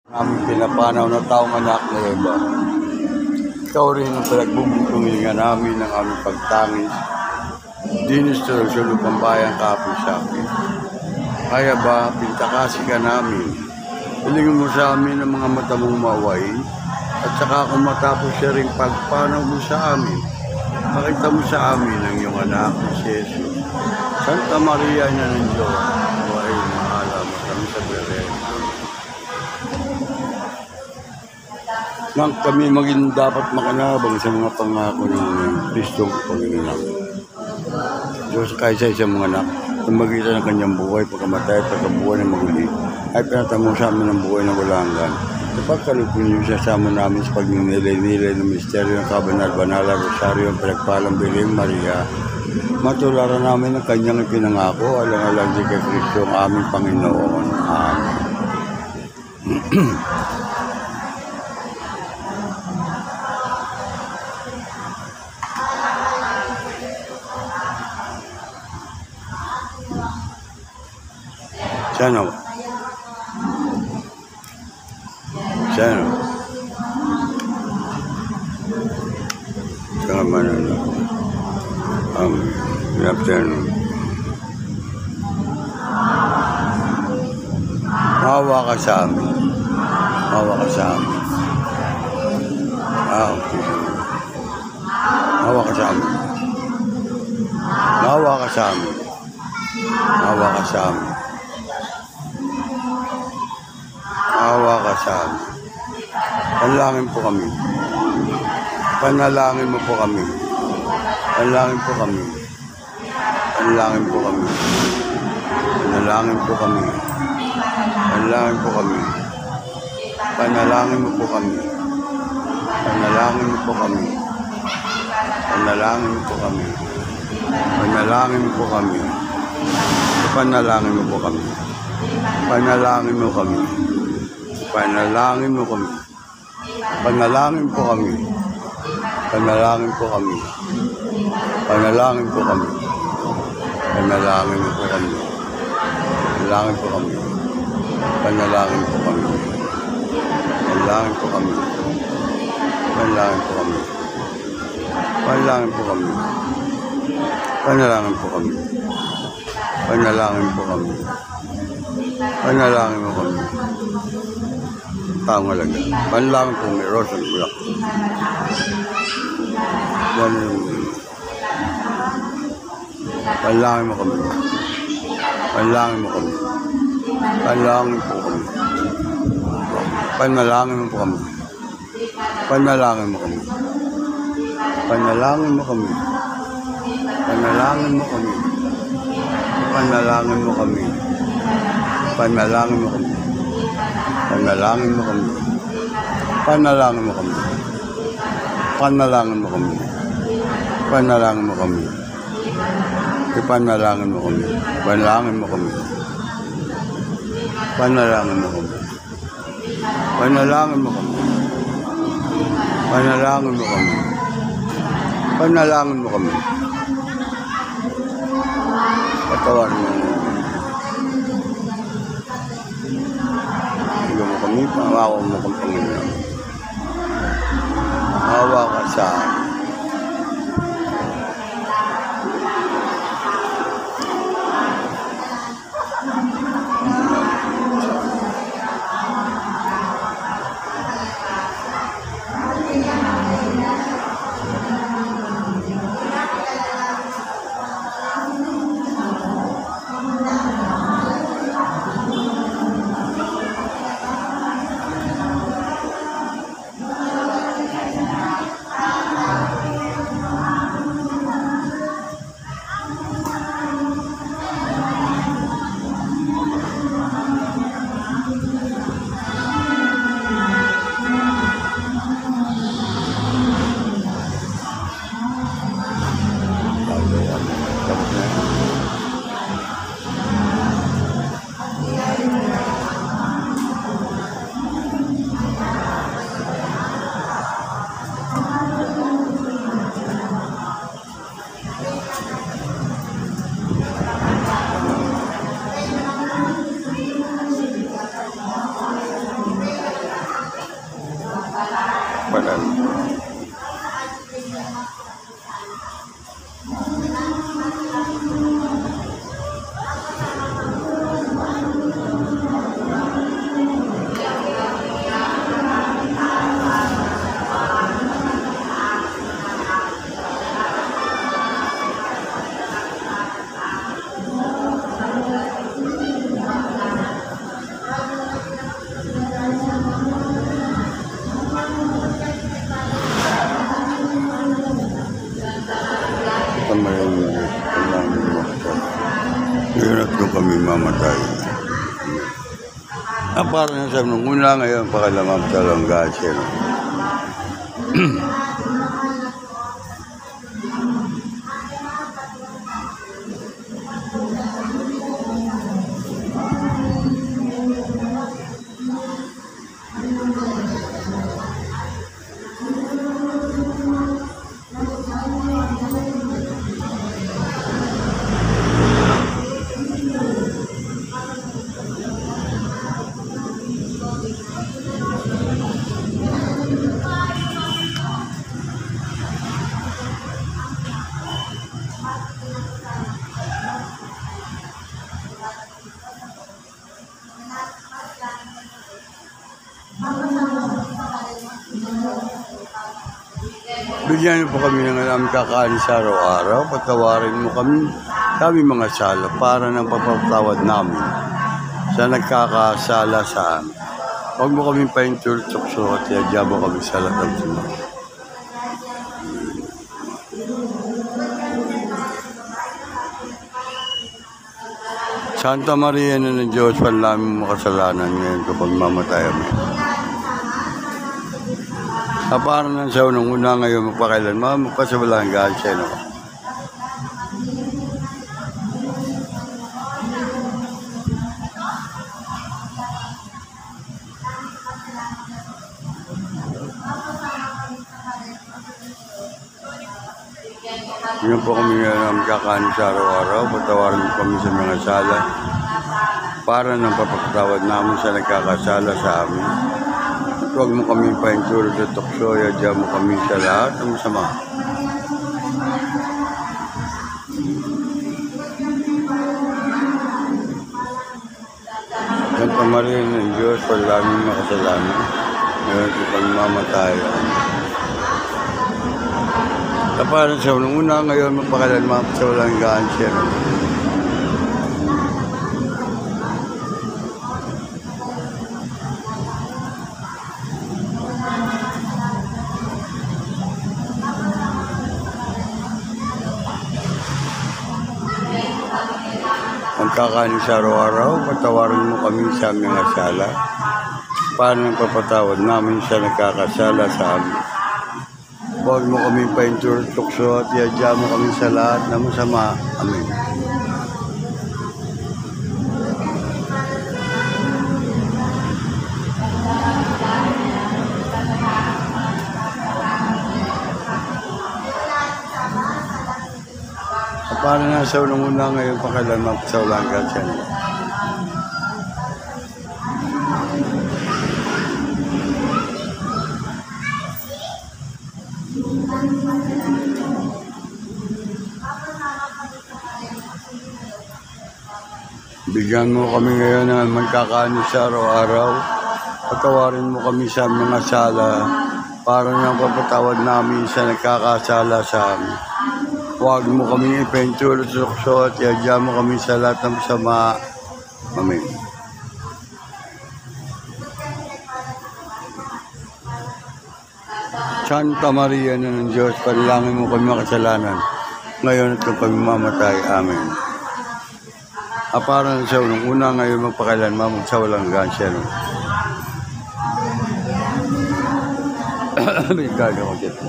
Aming pinapanaw na taong anak na iba. Ikaw rin ang pinagbubutungin namin ng aming pagtangis. Dinis sa sulog ng bayang kapi-sapi. Kaya ba, pintakasi ka namin. Hilingin mo sa amin ang mga mata mong mawain. At saka kung matapos siya rin pagpanaw mo sa amin, makita mo sa amin ang iyong anak na si Jesus. Santa Maria na ng Diyos, ay mahala mo kami sa Belen. Nang kami maging dapat makanabang sa mga pangako ng Kristong Panginoon. Diyos kahit sa isang mga anak, na magitan ng kanyang buhay, pagkamatay at pagkabuhay ng maguli, ay pinatamo sa amin ang buhay na walang hanggan. Napagkalupin niyo siya sa amin namin sa pagninilay-nilay ng misteryo ng kabanal-banal Rosario ang pinagpalang Birheng Maria. Matularan namin ang kanyang ipinangako, alang-alang di kay Kristo ang aming Panginoon. Amen. Sino? Sino? Sa manana. Good afternoon. Mahawa ka sa amin. Mahawa ka sa amin. Okay. Mahawa ka sa amin. Mahawa ka sa amin. Mahawa ka sa amin. Maawa ka sa amin. Panalangin po kami. Panalangin mo po kami. Panalangin po kami. Panalangin po kami. Panalangin po kami. Panalangin po kami. Panalangin mo po kami. Panalangin mo po kami. Panalangin mo po kami. Panalangin mo po kami. Panalangin mo po kami. Panalangin mo kami. Panalangin mo kami. Panalangin po kami. Panalangin po kami. Panalangin po kami. Panalangin po kami. Panalangin po kami. Panalangin po kami. Panalangin po kami. Panalangin po kami. Panalangin po kami. Panalangin po kami. Panalangin po kami. Panalangin mo kami. Taong alaga. Panalangin po may Rosal Bulak. Panalangin mo kami. Panalangin mo kami. Panalangin po kami. Panalangin mo po kami. Panalangin mo kami. Panalangin mo kami. Panalangin mo kami. Panalangin mo kami. Panalangin mo kami. Panalangin mo kami. Panalangin mo kami. Panalangin mo kami. Panalangin mo kami. Ipanalangin mo kami. Panalangin mo kami. Panalangin mo kami. Panalangin mo kami. Panalangin mo kami. Panalangin mo kami. Patawarin mo. Hingga mo kami, pangako mo kang Panginoon. Hawa ka sa amin. at kung kami mamatay. Parang sabi nung una ngayon, pakilamang talangga siya. Bigyan niyo po kami ng aming kakain sa araw-araw. Patawarin mo kami mga sala para ng papatawad namin sa nagkakasala sa amin. Huwag mo kami paintultok-so at yadya mo kami sa lahat ng suma. Santa Maria na ng Diyos, panlamin mo kasalanan ngayon kapag mamatay kami. Para nang sa unang una ngayon magpakailanman, magpasawalang gahan siya no. Ngayon po kami magkakain sa araw-araw, patawarin mo kami sa mga sala para nang papagtawad namin sa nagkakasala sa amin. Huwag mo kami paintulog sa tukso, yadya mo kami sa lahat ng masama. Santa Maria ng Diyos, panlamin mo kasalanan, ngayon kung kami mamatay. Parang sa unang una ngayon, magpakalanman sa walang gaan siya. Magkakain sa araw-araw, patawarin mo kami sa aming asala. Paano ang papatawad namin sa nagkakasala sa amin? Huwag mo kami paintultok-so at yadya mo kami sa lahat na masama. Amen. Paano na sa unang una ngayon pakilamang sa walang ganyan? Bigyan mo kami ngayon ng magkakain sa araw-araw. Patawarin mo kami sa mga sala para nang papatawad namin sa nagkakasala sa amin. Huwag mo kami ipentulot sa tukso at yadya mo kami sa lahat ng masama. Amen. Santa Maria na ng Diyos, panalangin mo kami makasalanan, ngayon at kung kami mamatay. Amen. Para sa unang una ngayon magpakailanman, magsawalang gaan siya. May gaga ko dito.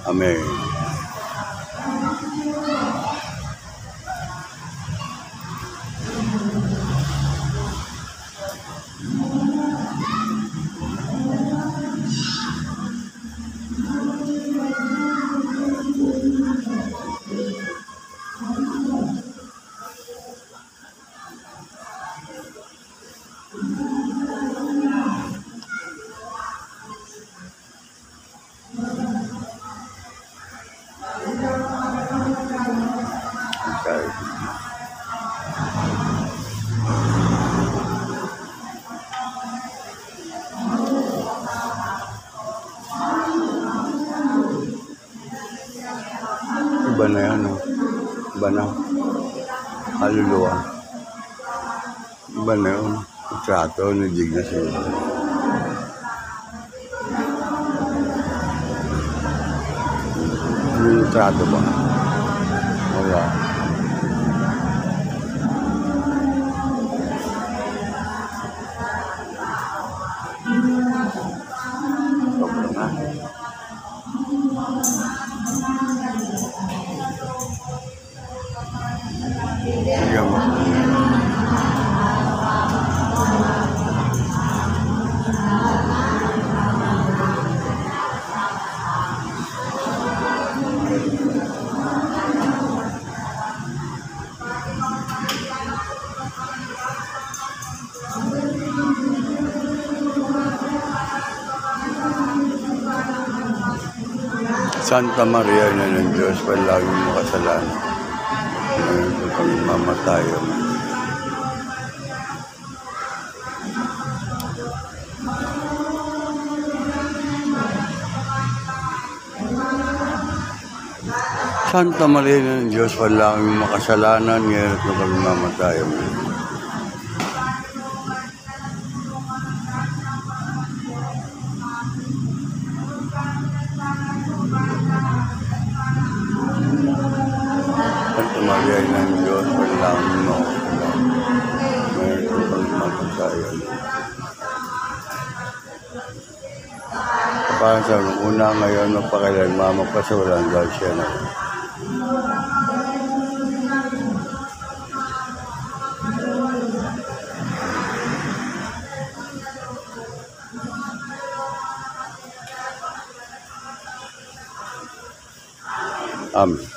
Amen. Okay. Iba na yan, no? Iba na. Kaluluwa. Iba na yun. Trato, nadig na sila. kontrado ba? Wala. Sobra na. Bigyan mo. Santa Maria na ng Diyos, palaging makasalanan. Ngayon po kami mamatayan. Santa Maria na ng Diyos, palaging makasalanan. Ngayon po kami mamatayan. Santa Maria ng Diyos, palangin mo ako. Ngayon ko pang magkasayan. Parang sa una ngayon, magpakailan, mamagpasulan dahil siya na. Amen.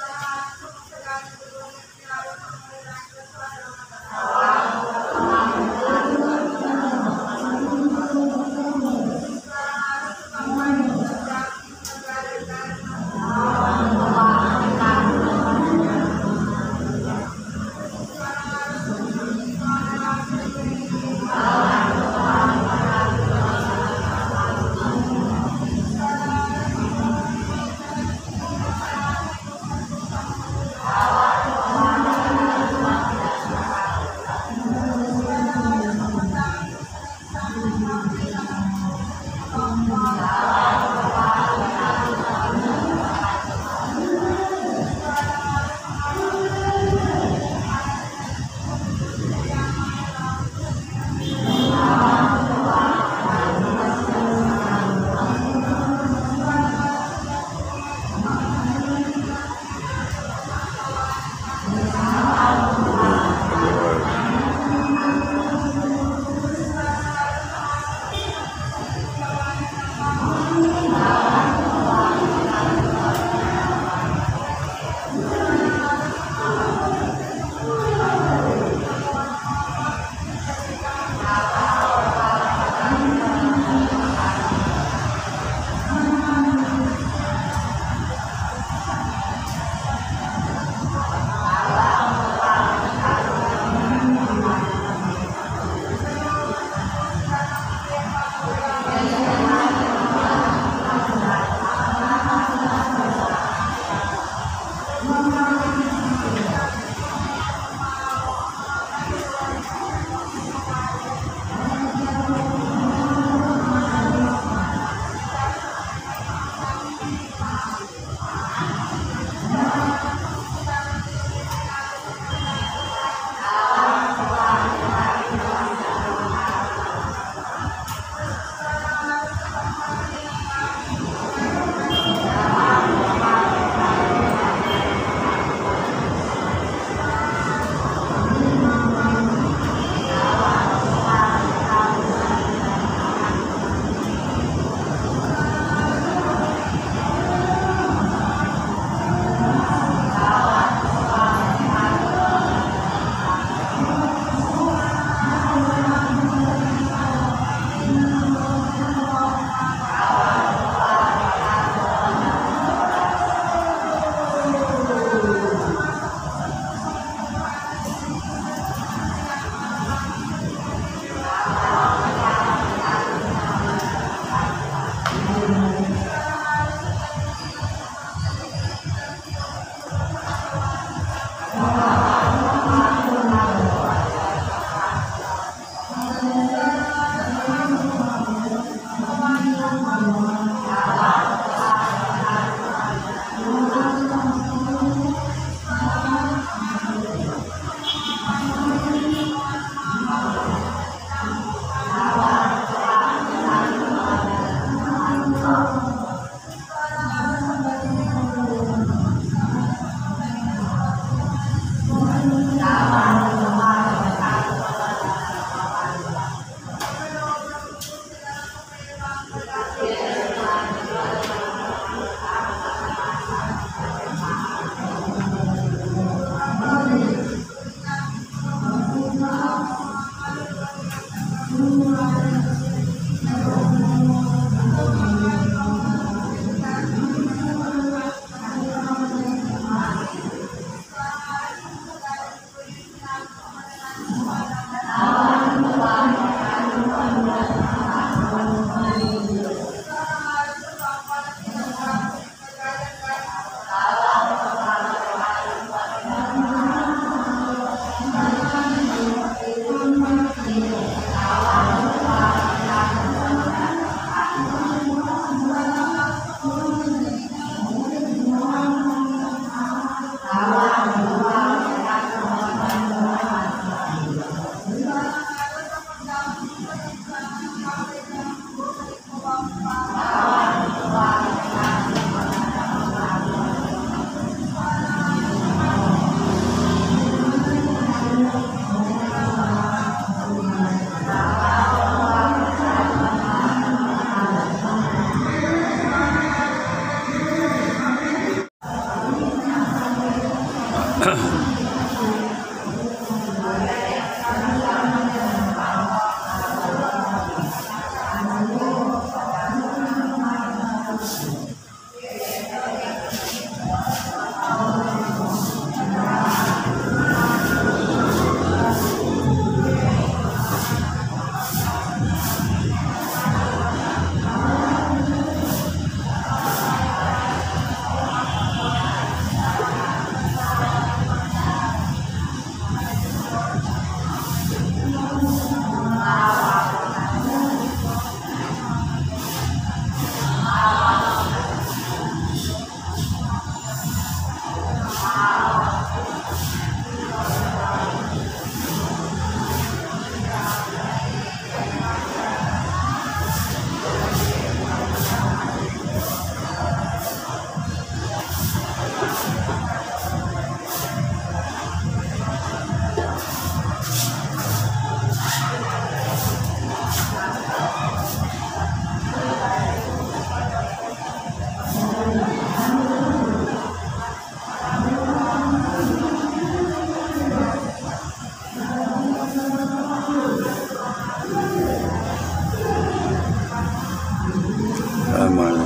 Tama na.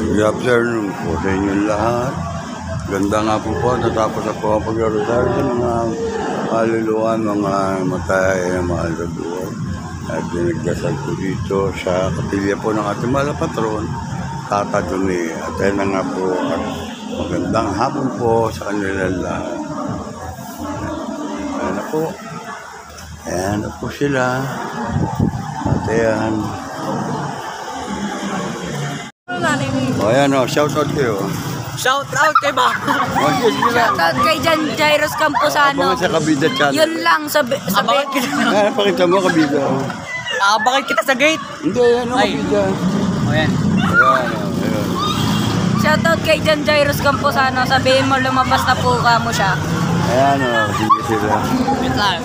Good afternoon po sa inyo lahat. Ganda nga po, natapos na po ang pag-rosaryo sa mga kaluluwan, mga matay, mga labuhan. At pinagdasal po dito sa kapilya po ng ating mahal na patron, Tata Duni. At ayun na nga po, at magandang hapon po sa kanila lahat. Ayan na po. Ayan na po sila. At ayan. O ayan o, shout out kayo. Shout out kay ba? Shout out kay Jairus Camposano. Abangan sa Kabida channel. Yun lang, sabi. Abangan kita. Pakita mo Kabida. Abangan kita sa gate. Hindi, ayan o Ay. Kabida. O yan. Ayan o, ayan. Shout out kay Jairus Camposano. Sabihin mo, lumabas na po ka mo siya. Ayan o, sige sila. Wait lang.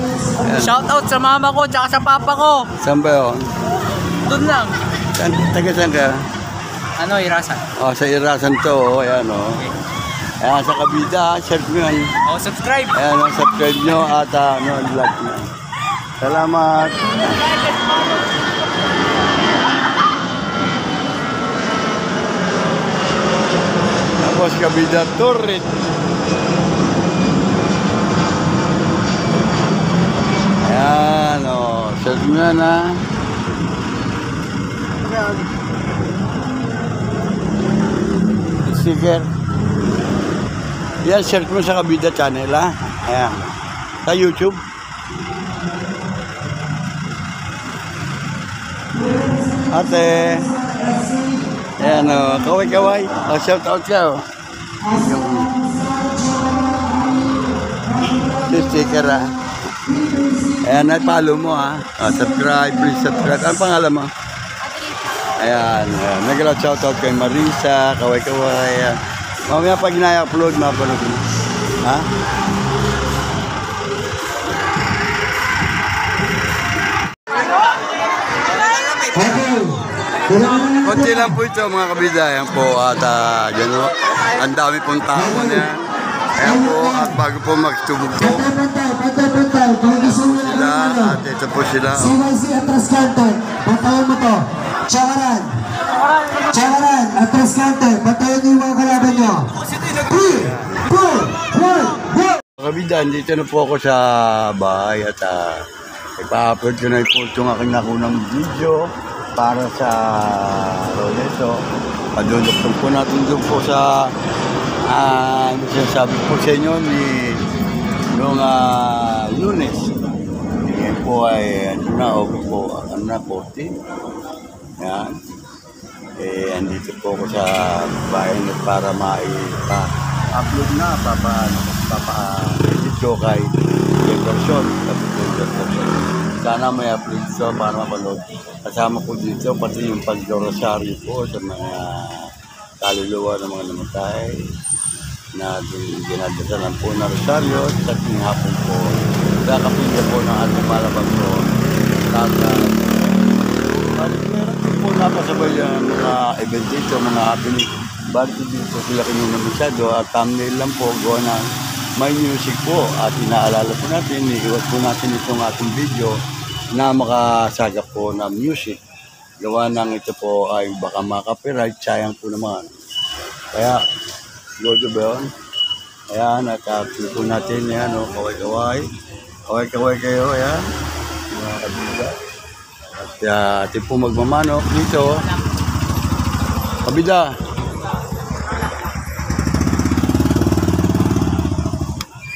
Shout out sa mama ko tsaka sa papa ko. Saan ba yun? Doon lang. Taga saan ka? Ano, Irasan? O, sa Irasan to, o, ayan o. Ayan, sa Kabida, share ko yan. O, subscribe. Ayan o, subscribe nyo at like nyo. Salamat. Tapos Kabida Turret. Ayan o, share nyo yan ha. Sticker. Yan, share ko sa Kabida channel ha. Ayan. Sa YouTube. Ate. Ayan o, kaway-kaway. O, shout out ka o. Yung sticker ha. Ayan, follow mo ha. O, subscribe, please subscribe. Ano pangalan mo? Ayan, nag-shout out kay Marisa, kaway-kaway. Ayan. Mamaya pag na-upload, mapanood mo. Ha? Konti lang po ito mga kabida. Ayan po at gano'n. Ang dami pong tao na. Ayan po at bago po magtubog po. Sila at ito po sila. CYC Atras Canton, batayan mo to. Chakaran, Atras Canton, batayan niyo yung mga kalaban nyo. 3, 2, 1, go! Kabida, dito na po ako sa bahay at ipa-upload ko na po itong aking nakunang video para sa Roleto. Padulog po natin doon po sa sabi po sa inyo ni noong Lunes. Yan po ay ano na, okay po, ano na po, yan. Andito po ako sa bayan para upload na, edit ko kay Jefferson. Sana may upload ito para mapanood. Kasama ko dito, pati yung pag-rosaryo po sa mga kaluluwa ng mga namatay na dinadasalan po na rosaryo sa hapon po. Kakapinda po ng ating malabang po. Meron po napasabay yung mga event dito, mga happening. Balik dito sila kanina masyado at thumbnail lang po, gawa na may music po at inaalala po natin, iiwas po natin itong ating video na makasagap po ng music. Gawa ng ito po ay baka makapiright, sayang po naman. Kaya, godo ba yun? Ayan, at po natin, yan o, kaway-kaway. Kaway-kaway kayo, ayan. Mga kabida. At atin po magmamanok dito. Kabida.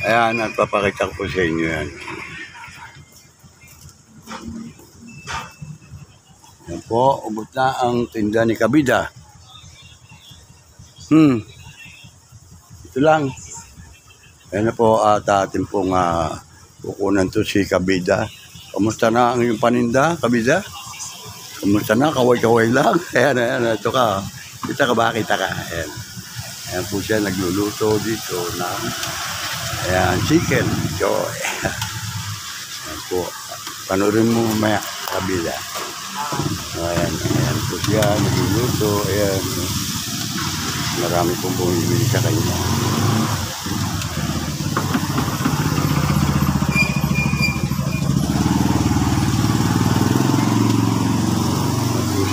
Ayan, at papakita ko po sa inyo yan. Yan po, ubot na ang tinda ni Kabida. Ito lang. Ayan na po at atin pong kukunan to si Kabida. Kamusta na ang iyong paninda, Kabida? Kamusta na? Kaway-kaway lang. Ayan, ito ka. Kita ka ba? Kita ka. Ayan. Ayan po siya nagluluto dito ng chicken. So, ayan po. Panurin mo mamaya, Kabida. Ayan po siya nagluluto. Ayan. Marami pong bumibili sa kanya.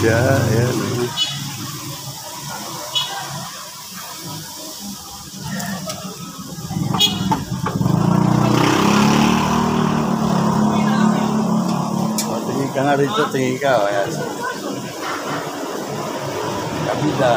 siya. Ayan. Tingin ka nga rito, tingin ka. Ayan. Kabila.